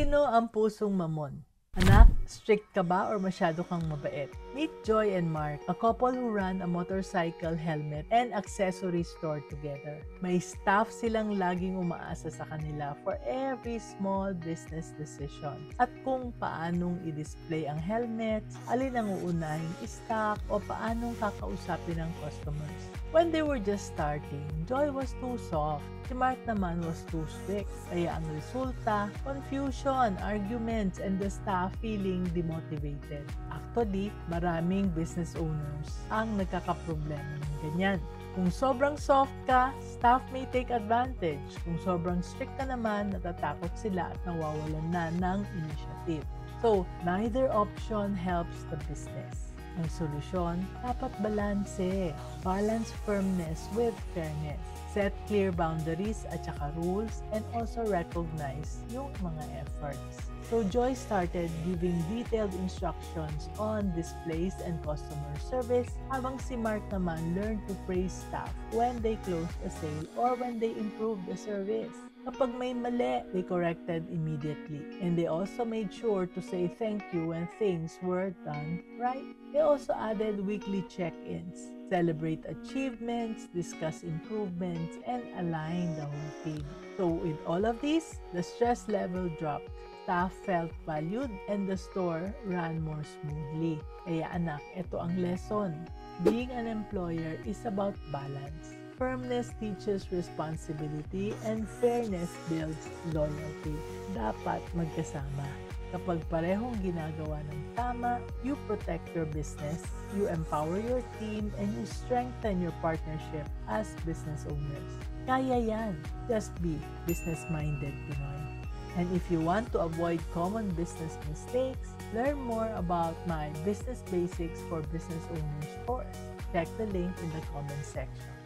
Sino ang pusong mamon? Anak, strict ka ba or masyado kang mabait? Meet Joy and Mark, a couple who run a motorcycle helmet and accessory store together. May staff silang laging umaasa sa kanila for every small business decision. At kung paanong i-display ang helmets, alin ang uunahin i-stock o paanong kakausapin ng customers. When they were just starting, Joy was too soft. Si Mark naman was too strict. Kaya ang resulta, confusion, arguments, and the staff feeling demotivated. Actually, maraming business owners ang nagkakaproblema ng ganyan. Kung sobrang soft ka, staff may take advantage. Kung sobrang strict ka naman, natatakot sila at nawawalan na ng initiative. So, neither option helps the business. Ang solusyon, dapat balanse. Balance firmness with fairness. Set clear boundaries at saka rules and also recognize yung mga efforts. So Joy started giving detailed instructions on displays and customer service habang si Mark naman learned to praise staff when they closed a sale or when they improved the service. Kapag may mali, they corrected immediately. And they also made sure to say thank you when things were done right. They also added weekly check-ins, celebrate achievements, discuss improvements, and align the whole team. So with all of this, the stress level dropped. Staff felt valued and the store ran more smoothly. Kaya anak, ito ang lesson. Being an employer is about balance. Firmness teaches responsibility and fairness builds loyalty. Dapat magkasama. Kapag parehong ginagawa ng tama, you protect your business, you empower your team, and you strengthen your partnership as business owners. Kaya yan. Just be business-minded, Pinoy. And if you want to avoid common business mistakes, learn more about my Business Basics for Business Owners course. Check the link in the comment section.